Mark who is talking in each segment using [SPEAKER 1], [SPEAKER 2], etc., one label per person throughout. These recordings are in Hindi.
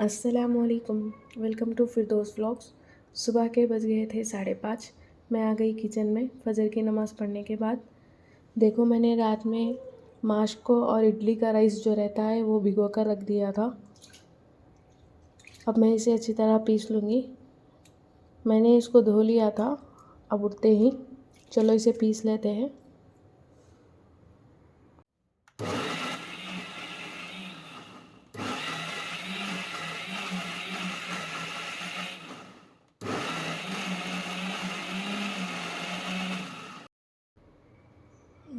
[SPEAKER 1] अस्सलामुअलैकुम। Welcome to Firdaus vlogs. सुबह के बज गए थे 5:30। मैं आ गई किचन में फजर की नमाज़ पढ़ने के बाद। देखो, मैंने रात में माश को और इडली का राइस जो रहता है वो भिगो कर रख दिया था। अब मैं इसे अच्छी तरह पीस लूँगी। मैंने इसको धो लिया था अब उठते ही। चलो इसे पीस लेते हैं।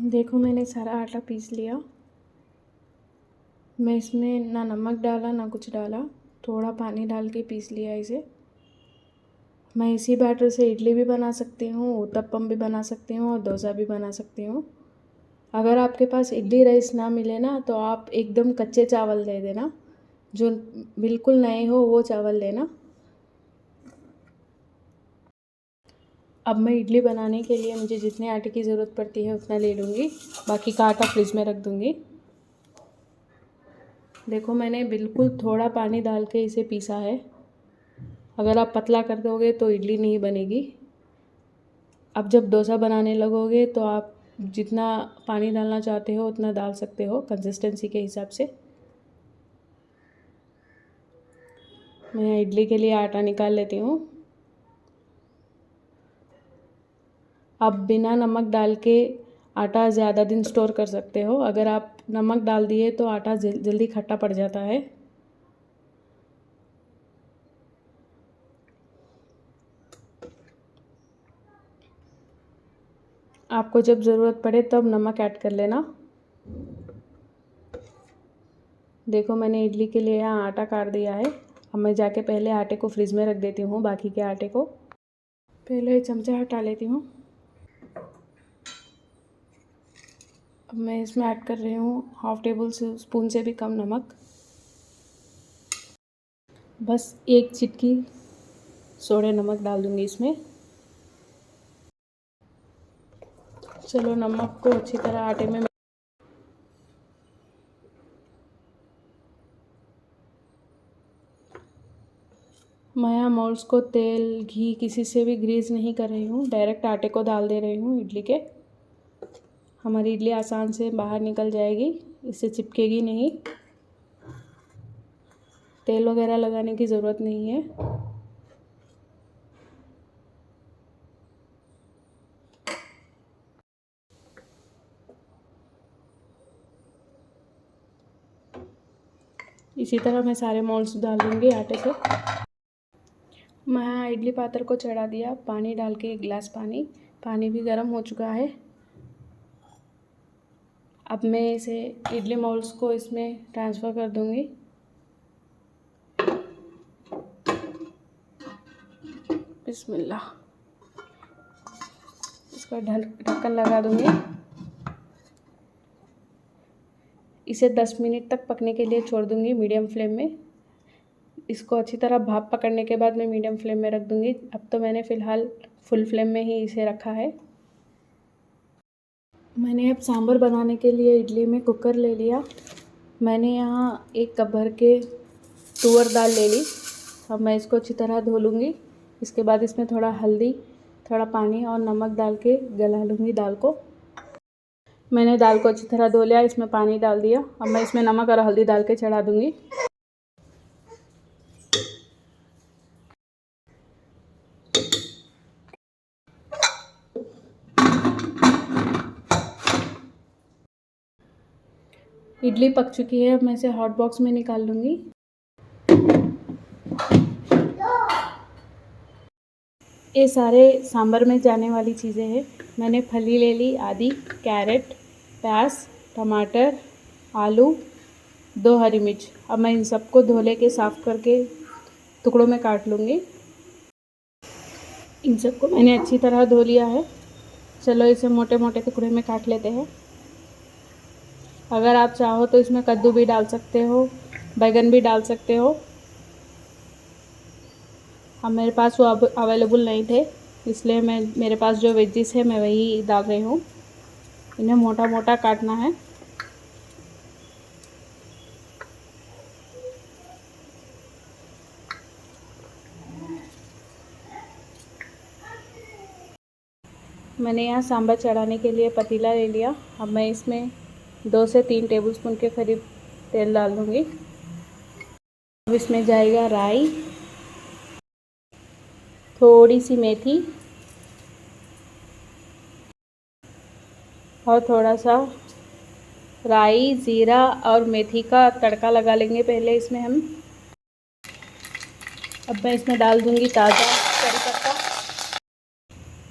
[SPEAKER 1] देखो, मैंने सारा आटा पीस लिया। मैं इसमें ना नमक डाला ना कुछ डाला, थोड़ा पानी डाल के पीस लिया इसे। मैं इसी बैटर से इडली भी बना सकती हूँ, उत्तपम भी बना सकती हूँ और डोसा भी बना सकती हूँ। अगर आपके पास इडली राइस ना मिले ना तो आप एकदम कच्चे चावल दे देना, जो बिल्कुल नए हो वो चावल लेना। अब मैं इडली बनाने के लिए मुझे जितने आटे की ज़रूरत पड़ती है उतना ले लूँगी, बाकी का आटा फ्रिज में रख दूँगी। देखो, मैंने बिल्कुल थोड़ा पानी डाल के इसे पीसा है। अगर आप पतला कर दोगे तो इडली नहीं बनेगी। अब जब डोसा बनाने लगोगे तो आप जितना पानी डालना चाहते हो उतना डाल सकते हो कंसिस्टेंसी के हिसाब से। मैं इडली के लिए आटा निकाल लेती हूँ। आप बिना नमक डाल के आटा ज़्यादा दिन स्टोर कर सकते हो। अगर आप नमक डाल दिए तो आटा जल्दी खट्टा पड़ जाता है। आपको जब ज़रूरत पड़े तब नमक ऐड कर लेना। देखो, मैंने इडली के लिए यहाँ आटा काट दिया है। अब मैं जाके पहले आटे को फ्रिज में रख देती हूँ, बाकी के आटे को। पहले चमचा हटा लेती हूँ। अब मैं इसमें ऐड कर रही हूँ हाफ़ टेबल स्पून से भी कम नमक। बस एक चिटकी सोडे नमक डाल दूँगी इसमें। चलो नमक को अच्छी तरह आटे में मैं मोल्ड्स को तेल घी किसी से भी ग्रीस नहीं कर रही हूँ, डायरेक्ट आटे को डाल दे रही हूँ इडली के। हमारी इडली आसान से बाहर निकल जाएगी, इससे चिपकेगी नहीं। तेल वगैरह लगाने की ज़रूरत नहीं है। इसी तरह मैं सारे मोल्ड्स डाल दूँगी आटे से। मैं इडली पात्र को चढ़ा दिया, पानी डाल के 1 गिलास पानी भी गर्म हो चुका है। अब मैं इसे इडली मोल्ड्स को इसमें ट्रांसफ़र कर दूँगी। बिस्मिल्लाह। इसका ढक्कन लगा दूँगी। इसे 10 मिनट तक पकने के लिए छोड़ दूँगी मीडियम फ्लेम में। इसको अच्छी तरह भाप पकड़ने के बाद मैं मीडियम फ्लेम में रख दूँगी। अब तो मैंने फ़िलहाल फुल फ्लेम में ही इसे रखा है। मैंने अब सांभर बनाने के लिए इडली में कुकर ले लिया। मैंने यहाँ 1 कप भर के तुअर दाल ले ली। अब मैं इसको अच्छी तरह धो लूँगी। इसके बाद इसमें थोड़ा हल्दी, थोड़ा पानी और नमक डाल के गला लूँगी दाल को। मैंने दाल को अच्छी तरह धो लिया, इसमें पानी डाल दिया। अब मैं इसमें नमक और हल्दी डाल के चढ़ा दूँगी। इडली पक चुकी है, अब मैं इसे हॉट बॉक्स में निकाल लूँगी। ये सारे सांभर में जाने वाली चीज़ें हैं। मैंने फली ले ली आधी, कैरेट, प्याज, टमाटर, आलू, 2 हरी मिर्च। अब मैं इन सबको धो ले के साफ़ करके टुकड़ों में काट लूँगी। इन सबको मैंने अच्छी तरह धो लिया है। चलो इसे मोटे मोटे टुकड़े में काट लेते हैं। अगर आप चाहो तो इसमें कद्दू भी डाल सकते हो, बैगन भी डाल सकते हो। अब मेरे पास वो अब अवेलेबल नहीं थे, इसलिए मेरे पास जो वेजिस है मैं वही डाल रही हूँ। इन्हें मोटा मोटा काटना है। मैंने यहाँ सांभर चढ़ाने के लिए पतीला ले लिया। अब मैं इसमें 2 से 3 टेबलस्पून के करीब तेल डाल दूँगी। अब इसमें जाएगा राई, थोड़ी सी मेथी और थोड़ा सा राई, ज़ीरा और मेथी का तड़का लगा लेंगे पहले इसमें हम। अब मैं इसमें डाल दूँगी ताज़ा करी पत्ता,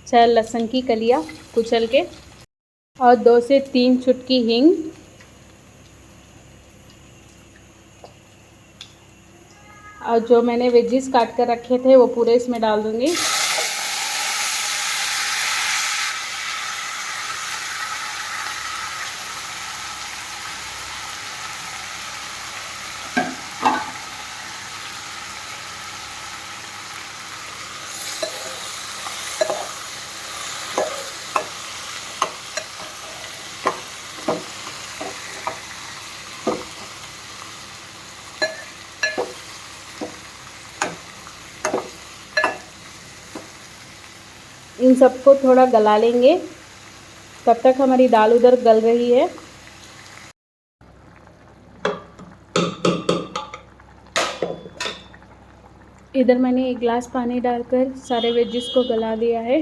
[SPEAKER 1] 6 लहसुन की कलियाँ कुचल के और 2 से 3 चुटकी हींग और जो मैंने वेजिस काट कर रखे थे वो पूरे इसमें डाल दूँगी। इन सबको थोड़ा गला लेंगे, तब तक हमारी दाल उधर गल रही है। इधर मैंने 1 गिलास पानी डालकर सारे वेजिस को गला दिया है।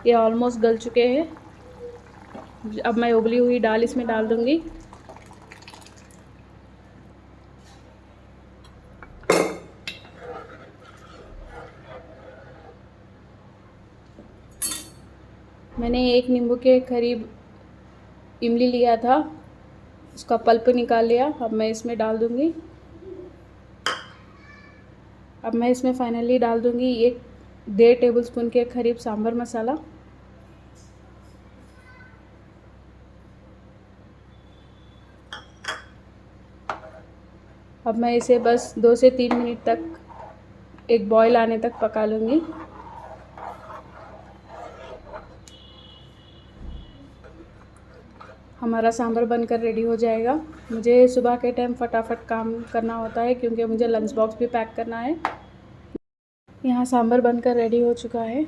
[SPEAKER 1] ये ऑलमोस्ट गल चुके हैं। अब मैं उबली हुई दाल इसमें डाल दूँगी। मैंने 1 नींबू के करीब इमली लिया था, उसका पल्प निकाल लिया। अब मैं इसमें डाल दूँगी। अब मैं इसमें फाइनली डाल दूँगी 1.5 टेबलस्पून के करीब सांभर मसाला। अब मैं इसे बस 2 से 3 मिनट तक एक बॉयल आने तक पका लूँगी। हमारा सांभर बनकर रेडी हो जाएगा। मुझे सुबह के टाइम फटाफट काम करना होता है क्योंकि मुझे लंच बॉक्स भी पैक करना है। यहाँ सांभर बनकर रेडी हो चुका है।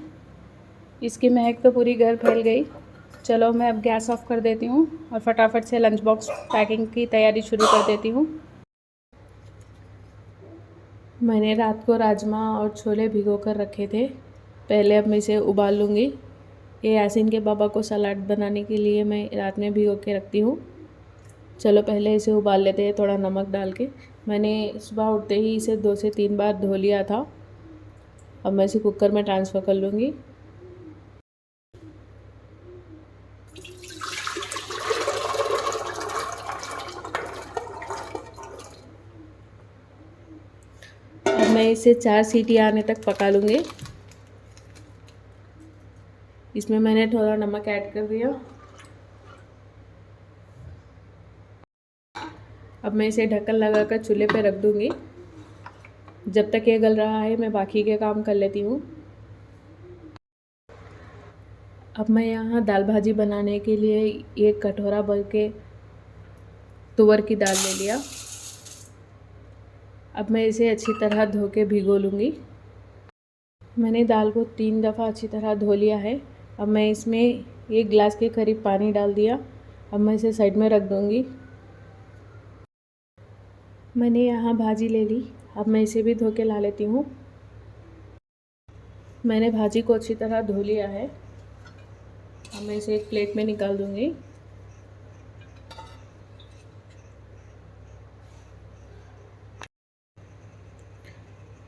[SPEAKER 1] इसकी महक तो पूरी घर फैल गई। चलो मैं अब गैस ऑफ कर देती हूँ और फटाफट से लंच बॉक्स पैकिंग की तैयारी शुरू कर देती हूँ। मैंने रात को राजमा और छोले भिगो कर रखे थे। पहले अब मैं इसे उबाल लूँगी। ये यासीन के पापा को सलाद बनाने के लिए मैं रात में भिगो के रखती हूँ। चलो पहले इसे उबाल लेते हैं थोड़ा नमक डाल के। मैंने सुबह उठते ही इसे 2 से 3 बार धो लिया था। अब मैं इसे कुकर में ट्रांसफ़र कर लूँगी। अब मैं इसे 4 सीटी आने तक पका लूँगी। इसमें मैंने थोड़ा नमक ऐड कर दिया। अब मैं इसे ढक्कन लगाकर चूल्हे पे रख दूँगी। जब तक ये गल रहा है मैं बाकी के काम कर लेती हूँ। अब मैं यहाँ दाल भाजी बनाने के लिए 1 कटोरा भर के तुअर की दाल ले लिया। अब मैं इसे अच्छी तरह धो के भिगो लूँगी। मैंने दाल को 3 दफ़ा अच्छी तरह धो लिया है। अब मैं इसमें 1 गिलास के करीब पानी डाल दिया। अब मैं इसे साइड में रख दूँगी। मैंने यहाँ भाजी ले ली। अब मैं इसे भी धो के ला लेती हूँ। मैंने भाजी को अच्छी तरह धो लिया है। अब मैं इसे एक प्लेट में निकाल दूँगी।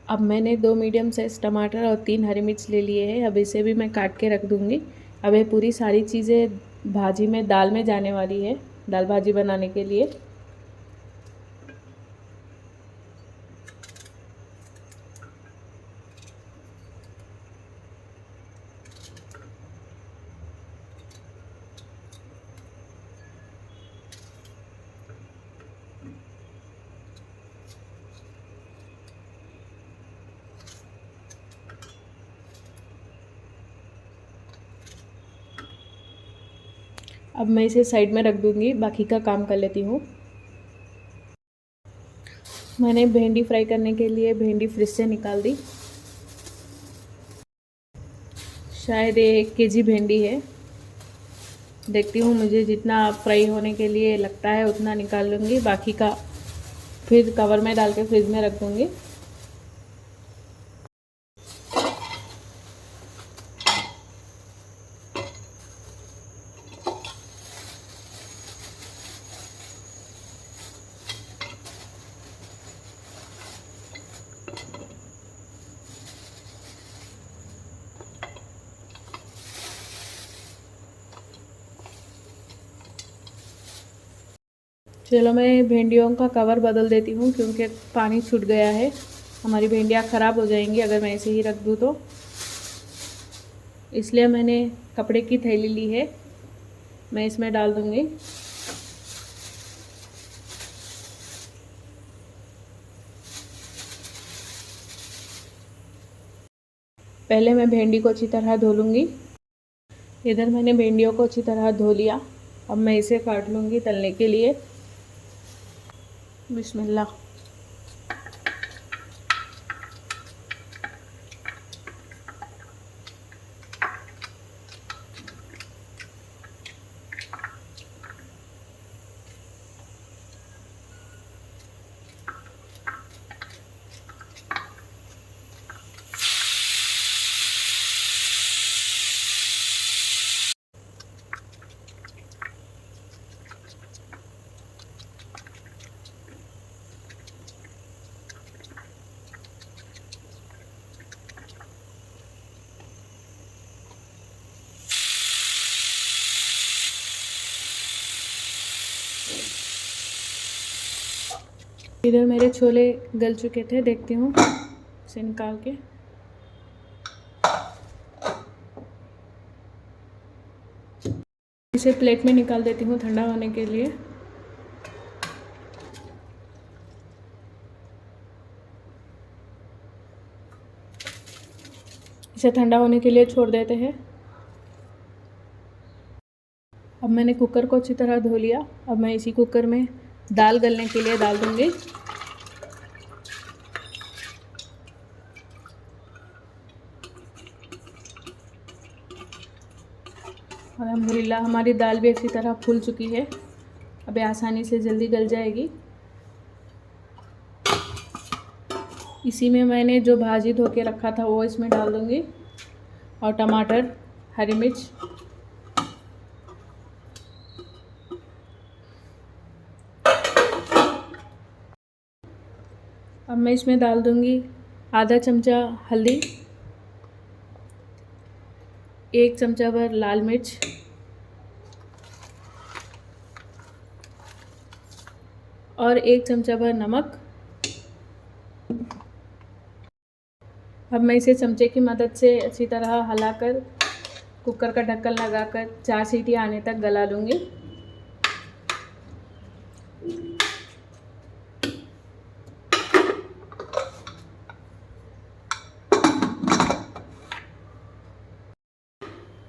[SPEAKER 1] अब मैंने 2 मीडियम साइज़ टमाटर और 3 हरी मिर्च ले लिए हैं। अब इसे भी मैं काट के रख दूँगी। अब ये पूरी सारी चीज़ें भाजी में दाल में जाने वाली है, दाल भाजी बनाने के लिए। अब मैं इसे साइड में रख दूँगी, बाकी का काम कर लेती हूँ। मैंने भिंडी फ्राई करने के लिए भिंडी फ्रिज से निकाल दी। शायद ये 1 केजी भिंडी है। देखती हूँ, मुझे जितना फ्राई होने के लिए लगता है उतना निकाल लूँगी, बाकी का फिर कवर में डाल के फ्रिज में रख दूँगी। चलो मैं भिंडियों का कवर बदल देती हूँ, क्योंकि पानी छूट गया है। हमारी भिंडियाँ ख़राब हो जाएंगी अगर मैं ऐसे ही रख दूँ तो, इसलिए मैंने कपड़े की थैली ली है, मैं इसमें डाल दूँगी। पहले मैं भिंडी को अच्छी तरह धो लूँगी। इधर मैंने भिंडियों को अच्छी तरह धो लिया। अब मैं इसे काट लूँगी तलने के लिए। बिस्मिल्लाह। इधर मेरे छोले गल चुके थे, देखती हूँ इसे निकाल के। इसे प्लेट में निकाल देती हूँ ठंडा होने के लिए। इसे ठंडा होने के लिए छोड़ देते हैं। अब मैंने कुकर को अच्छी तरह धो लिया। अब मैं इसी कुकर में दाल गलने के लिए डाल दूँगी। अल्हम्दुलिल्लाह हमारी दाल भी अच्छी तरह फूल चुकी है। अब ये आसानी से जल्दी गल जाएगी। इसी में मैंने जो भाजी धो के रखा था वो इसमें डाल दूँगी, और टमाटर, हरी मिर्च। अब मैं इसमें डाल दूँगी आधा चमचा हल्दी, 1 चमचा भर लाल मिर्च, और 1 चमचा भर नमक। अब मैं इसे चमचे की मदद से अच्छी तरह हिलाकर कुकर का ढक्कन लगाकर 4 सीटी आने तक गला लूँगी।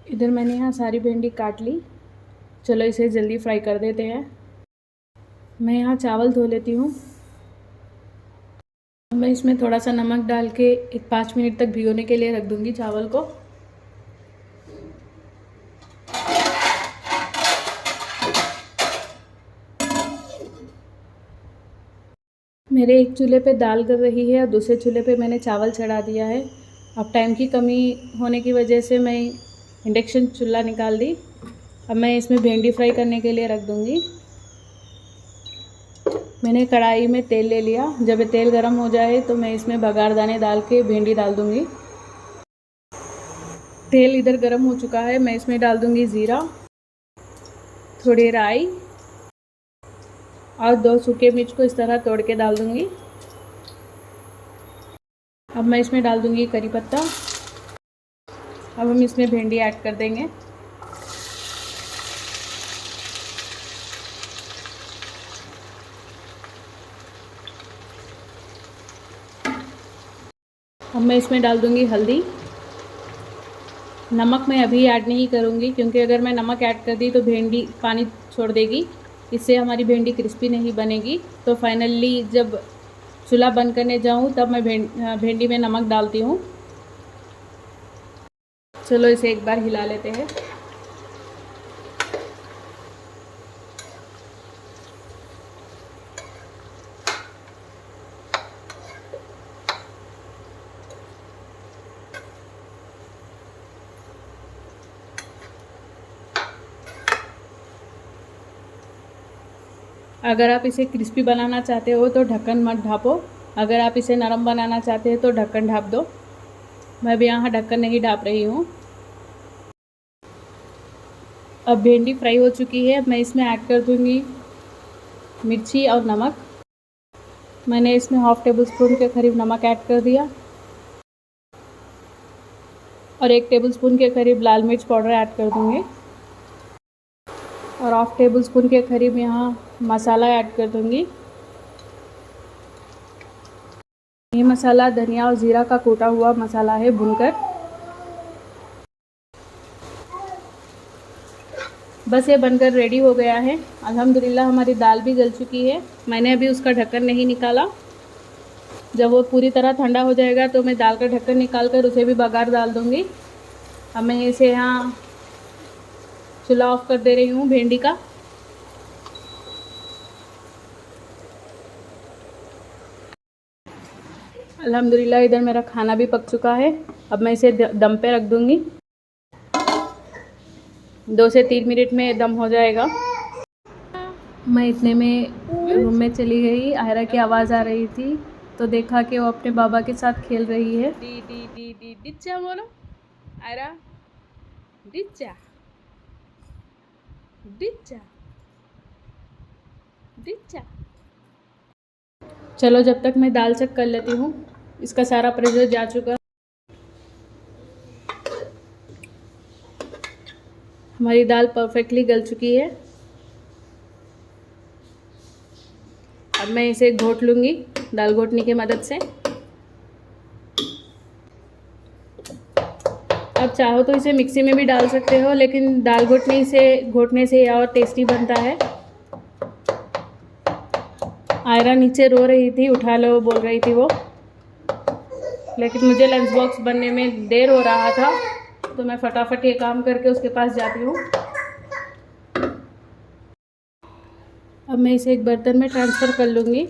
[SPEAKER 1] इधर मैंने यहाँ सारी भिंडी काट ली। चलो इसे जल्दी फ्राई कर देते हैं। मैं यहाँ चावल धो लेती हूँ। मैं इसमें थोड़ा सा नमक डाल के 5 मिनट तक भिगोने के लिए रख दूँगी चावल को। मेरे एक चूल्हे पे दाल गल रही है और दूसरे चूल्हे पे मैंने चावल चढ़ा दिया है। अब टाइम की कमी होने की वजह से मैं इंडक्शन चूल्हा निकाल दी। अब मैं इसमें भिंडी फ्राई करने के लिए रख दूँगी। मैंने कढ़ाई में तेल ले लिया। जब ये तेल गर्म हो जाए तो मैं इसमें बघार दाने डाल के भिंडी डाल दूँगी। तेल इधर गर्म हो चुका है। मैं इसमें डाल दूँगी ज़ीरा, थोड़ी राई और 2 सूखे मिर्च को इस तरह तोड़ के डाल दूँगी। अब मैं इसमें डाल दूँगी करी पत्ता। अब हम इसमें भिंडी ऐड कर देंगे। अब मैं इसमें डाल दूँगी हल्दी। नमक मैं अभी ऐड नहीं करूँगी, क्योंकि अगर मैं नमक ऐड कर दी तो भिंडी पानी छोड़ देगी। इससे हमारी भिंडी क्रिस्पी नहीं बनेगी। तो फाइनली जब चूल्हा बंद करने जाऊँ तब मैं भिंडी में नमक डालती हूँ। चलो इसे एक बार हिला लेते हैं। अगर आप इसे क्रिस्पी बनाना चाहते हो तो ढक्कन मत ढापो, अगर आप इसे नरम बनाना चाहते हो तो ढक्कन ढाप दो। मैं भी यहाँ ढक्कन नहीं ढाप रही हूँ। अब भिंडी फ्राई हो चुकी है। अब मैं इसमें ऐड कर दूँगी मिर्ची और नमक। मैंने इसमें हाफ़ टेबल स्पून के करीब नमक ऐड कर दिया और 1 टेबल स्पून के करीब लाल मिर्च पाउडर ऐड कर दूँगी और हाफ़ टेबल स्पून के करीब यहाँ मसाला ऐड कर दूँगी। ये मसाला धनिया और ज़ीरा का कूटा हुआ मसाला है भूनकर। बस ये बनकर रेडी हो गया है। अल्हम्दुलिल्लाह हमारी दाल भी गल चुकी है। मैंने अभी उसका ढक्कन नहीं निकाला। जब वो पूरी तरह ठंडा हो जाएगा तो मैं दाल का ढक्कन निकाल कर उसे भी बघार डाल दूँगी। अब मैं इसे यहाँ चूल्हा ऑफ कर दे रही हूँ भिंडी का। अल्हम्दुलिल्लाह इधर मेरा खाना भी पक चुका है। अब मैं इसे दम पे रख दूँगी। 2 से 3 मिनट में दम हो जाएगा। मैं इतने में रूम में चली गई। आयरा की आवाज़ आ रही थी तो देखा कि वो अपने बाबा के साथ खेल रही है। डी डी डी डी डिच्चा बोलो आयरा, डिच्चा डिच्चा डिच्चा। चलो जब तक मैं दाल चेक कर लेती हूँ। इसका सारा प्रेशर जा चुका। हमारी दाल परफेक्टली गल चुकी है। अब मैं इसे घोट लूँगी दाल घोटनी की मदद से। अब चाहो तो इसे मिक्सी में भी डाल सकते हो, लेकिन दाल घोटने से और टेस्टी बनता है। आयरा नीचे रो रही थी, उठा लो बोल रही थी वो, लेकिन मुझे लंच बॉक्स बनने में देर हो रहा था तो मैं फटाफट ये काम करके उसके पास जाती हूँ। अब मैं इसे एक बर्तन में ट्रांसफ़र कर लूँगी।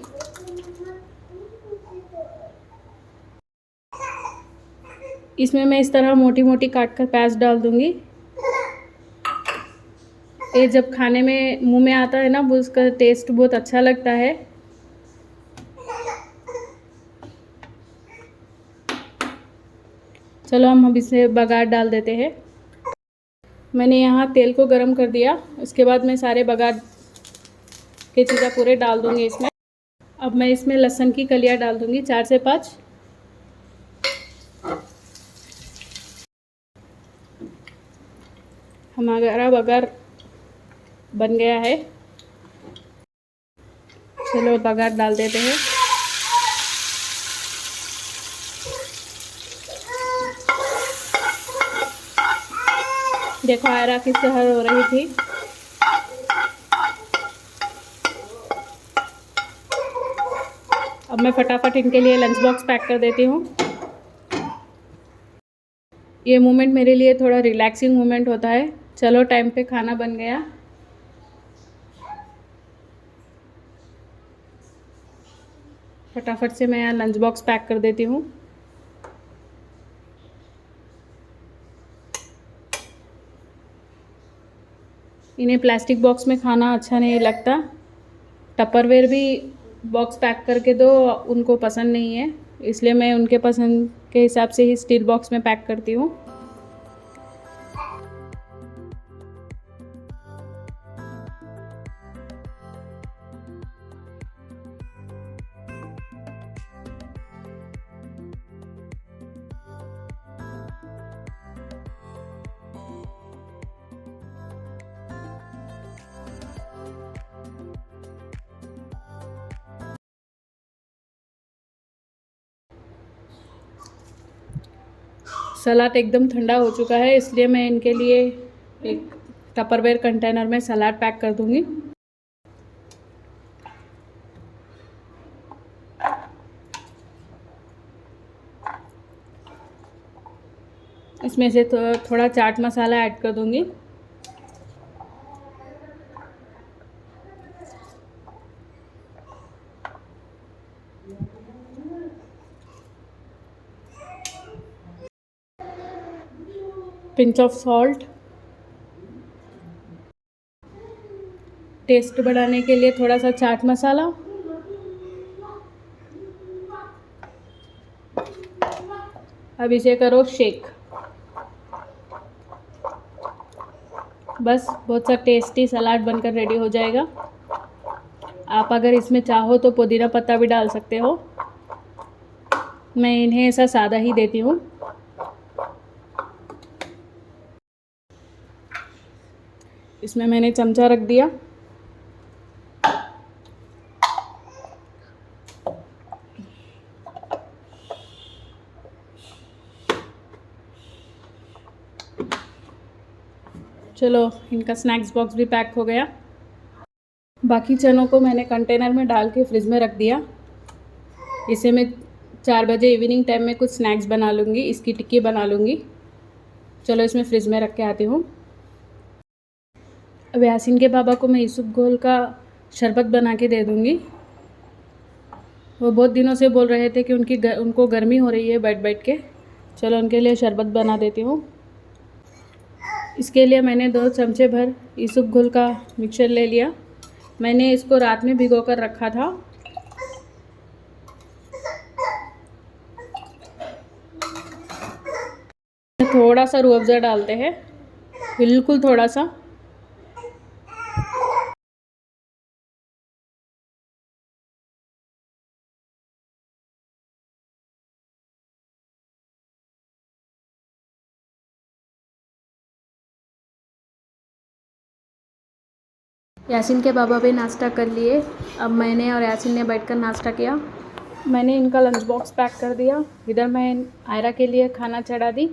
[SPEAKER 1] इसमें मैं इस तरह मोटी मोटी काट कर प्याज डाल दूँगी। ये जब खाने में मुंह में आता है ना, वो उसका टेस्ट बहुत अच्छा लगता है। चलो हम अब इसे बघार डाल देते हैं। मैंने यहाँ तेल को गरम कर दिया। इसके बाद मैं सारे बघार के चीज़ें पूरे डाल दूँगी इसमें। अब मैं इसमें लहसुन की कलियाँ डाल दूँगी 4 से 5। हमारा बघार बन गया है। चलो बघार डाल देते हैं। देखो आयरा किस तरह हो रही थी। अब मैं फटाफट इनके लिए लंच बॉक्स पैक कर देती हूँ। ये मोमेंट मेरे लिए थोड़ा रिलैक्सिंग मोमेंट होता है। चलो टाइम पे खाना बन गया। फटाफट से मैं यहाँ लंच बॉक्स पैक कर देती हूँ। इन्हें प्लास्टिक बॉक्स में खाना अच्छा नहीं लगता। टपरवेयर भी बॉक्स पैक करके दो, उनको पसंद नहीं है, इसलिए मैं उनके पसंद के हिसाब से ही स्टील बॉक्स में पैक करती हूँ। सलाद एकदम ठंडा हो चुका है, इसलिए मैं इनके लिए एक टपरवेयर कंटेनर में सलाद पैक कर दूंगी। इसमें से थोड़ा चाट मसाला ऐड कर दूंगी। Pinch of salt. टेस्ट बढ़ाने के लिए थोड़ा सा चाट मसाला, अब इसे करो शेक। बस बहुत सा टेस्टी सलाद बनकर रेडी हो जाएगा। आप अगर इसमें चाहो तो पुदीना पत्ता भी डाल सकते हो, मैं इन्हें ऐसा सादा ही देती हूँ। इसमें मैंने चमचा रख दिया। चलो, इनका स्नैक्स बॉक्स भी पैक हो गया। बाकी चनों को मैंने कंटेनर में डाल के फ्रिज में रख दिया। इसे मैं 4 बजे इवनिंग टाइम में कुछ स्नैक्स बना लूँगी, इसकी टिक्की बना लूँगी। चलो, इसमें फ्रिज में रख के आती हूँ। अब यासीन के पापा को मैं इसबगोल का शरबत बना के दे दूँगी। वो बहुत दिनों से बोल रहे थे कि उनको गर्मी हो रही है बैठ बैठ के। चलो, उनके लिए शरबत बना देती हूँ। इसके लिए मैंने 2 चमचे भर इसबगोल का मिक्सचर ले लिया। मैंने इसको रात में भिगो कर रखा था। थोड़ा सा रूह अफ़ज़ा डालते हैं, बिल्कुल थोड़ा सा। यासीन के पापा भी नाश्ता कर लिए। अब मैंने और यासीन ने बैठकर नाश्ता किया। मैंने इनका लंच बॉक्स पैक कर दिया। इधर मैं आयरा के लिए खाना चढ़ा दी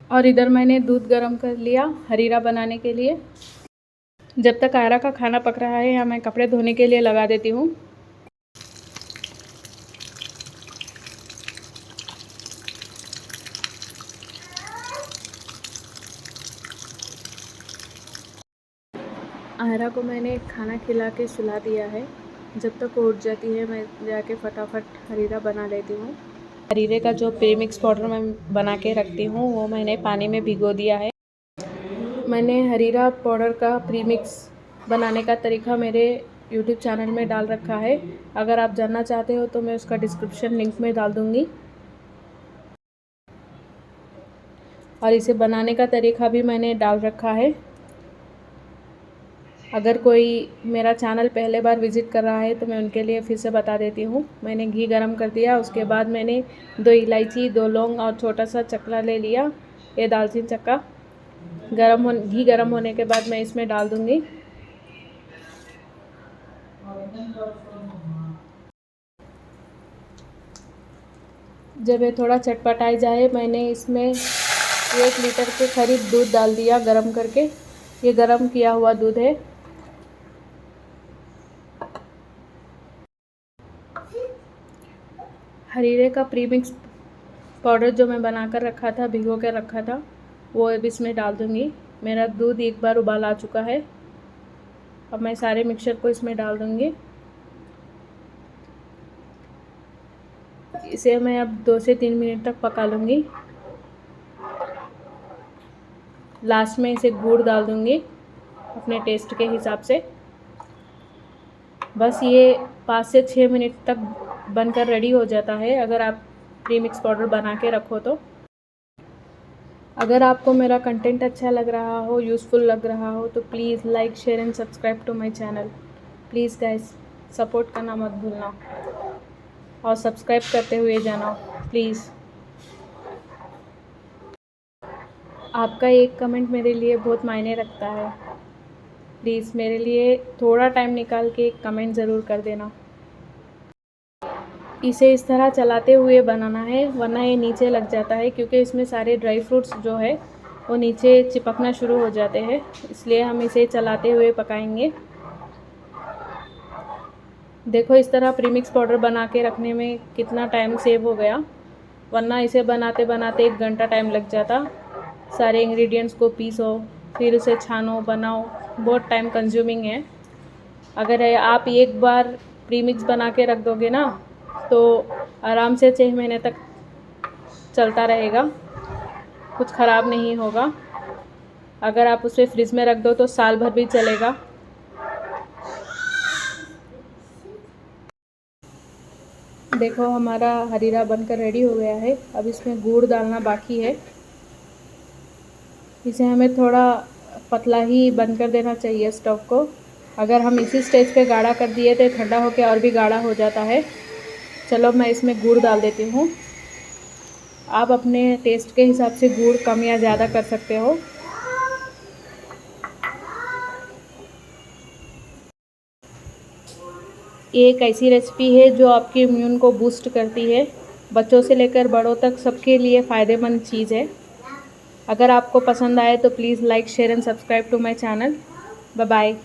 [SPEAKER 1] और इधर मैंने दूध गर्म कर लिया हरीरा बनाने के लिए। जब तक आयरा का खाना पक रहा है, यहाँ मैं कपड़े धोने के लिए लगा देती हूँ। आयरा को मैंने खाना खिला के सुला दिया है। जब तक वो उठ जाती है, मैं जाके फटाफट हरीरा बना लेती हूँ। हरीरे का जो प्रीमिक्स पाउडर मैं बना के रखती हूँ, वो मैंने पानी में भिगो दिया है। मैंने हरीरा पाउडर का प्रीमिक्स बनाने का तरीका मेरे यूट्यूब चैनल में डाल रखा है। अगर आप जानना चाहते हो तो मैं उसका डिस्क्रिप्शन लिंक में डाल दूँगी। और इसे बनाने का तरीका भी मैंने डाल रखा है। अगर कोई मेरा चैनल पहले बार विज़िट कर रहा है तो मैं उनके लिए फिर से बता देती हूँ। मैंने घी गरम कर दिया, उसके बाद मैंने 2 इलायची, 2 लौंग और छोटा सा चकला ले लिया, ये दालचीनी चक्का। घी गरम होने के बाद मैं इसमें डाल दूँगी। जब ये थोड़ा चटपटाई जाए, मैंने इसमें 1 लीटर के करीब दूध डाल दिया गरम करके। ये गरम किया हुआ दूध है। हरीरे का प्रीमिक्स पाउडर जो मैं बना कर रखा था, भिगो कर रखा था, वो अब इसमें डाल दूँगी। मेरा दूध एक बार उबाल आ चुका है। अब मैं सारे मिक्सचर को इसमें डाल दूँगी। इसे मैं अब 2 से 3 मिनट तक पका लूँगी। लास्ट में इसे गुड़ डाल दूँगी अपने टेस्ट के हिसाब से। बस ये 5 से 6 मिनट तक बनकर रेडी हो जाता है, अगर आप प्रीमिक्स पाउडर बना के रखो तो। अगर आपको मेरा कंटेंट अच्छा लग रहा हो, यूज़फुल लग रहा हो, तो please like, share and subscribe to my channel. Please guys, support करना मत भूलना और सब्सक्राइब करते हुए जाना प्लीज़। आपका एक कमेंट मेरे लिए बहुत मायने रखता है। प्लीज़ मेरे लिए थोड़ा टाइम निकाल के एक कमेंट ज़रूर कर देना। इसे इस तरह चलाते हुए बनाना है, वरना ये नीचे लग जाता है, क्योंकि इसमें सारे ड्राई फ्रूट्स जो है वो नीचे चिपकना शुरू हो जाते हैं। इसलिए हम इसे चलाते हुए पकाएंगे। देखो, इस तरह प्रीमिक्स पाउडर बना के रखने में कितना टाइम सेव हो गया, वरना इसे बनाते बनाते 1 घंटा टाइम लग जाता। सारे इंग्रेडिएंट्स को पीसो, फिर उसे छानो, बनाओ, बहुत टाइम कंज्यूमिंग है। अगर आप एक बार प्रीमिक्स बना के रख दोगे ना, तो आराम से 6 महीने तक चलता रहेगा, कुछ ख़राब नहीं होगा। अगर आप उसे फ्रिज में रख दो तो साल भर भी चलेगा। देखो हमारा हरीरा बनकर रेडी हो गया है। अब इसमें गुड़ डालना बाकी है। इसे हमें थोड़ा पतला ही बंद कर देना चाहिए स्टोव को। अगर हम इसी स्टेज पे गाढ़ा कर दिए तो ठंडा होकर और भी गाढ़ा हो जाता है। चलो मैं इसमें गुड़ डाल देती हूँ। आप अपने टेस्ट के हिसाब से गुड़ कम या ज़्यादा कर सकते हो। ये एक ऐसी रेसिपी है जो आपके इम्यून को बूस्ट करती है। बच्चों से लेकर बड़ों तक सबके लिए फ़ायदेमंद चीज़ है। अगर आपको पसंद आए तो please like share and subscribe to my channel. Bye bye.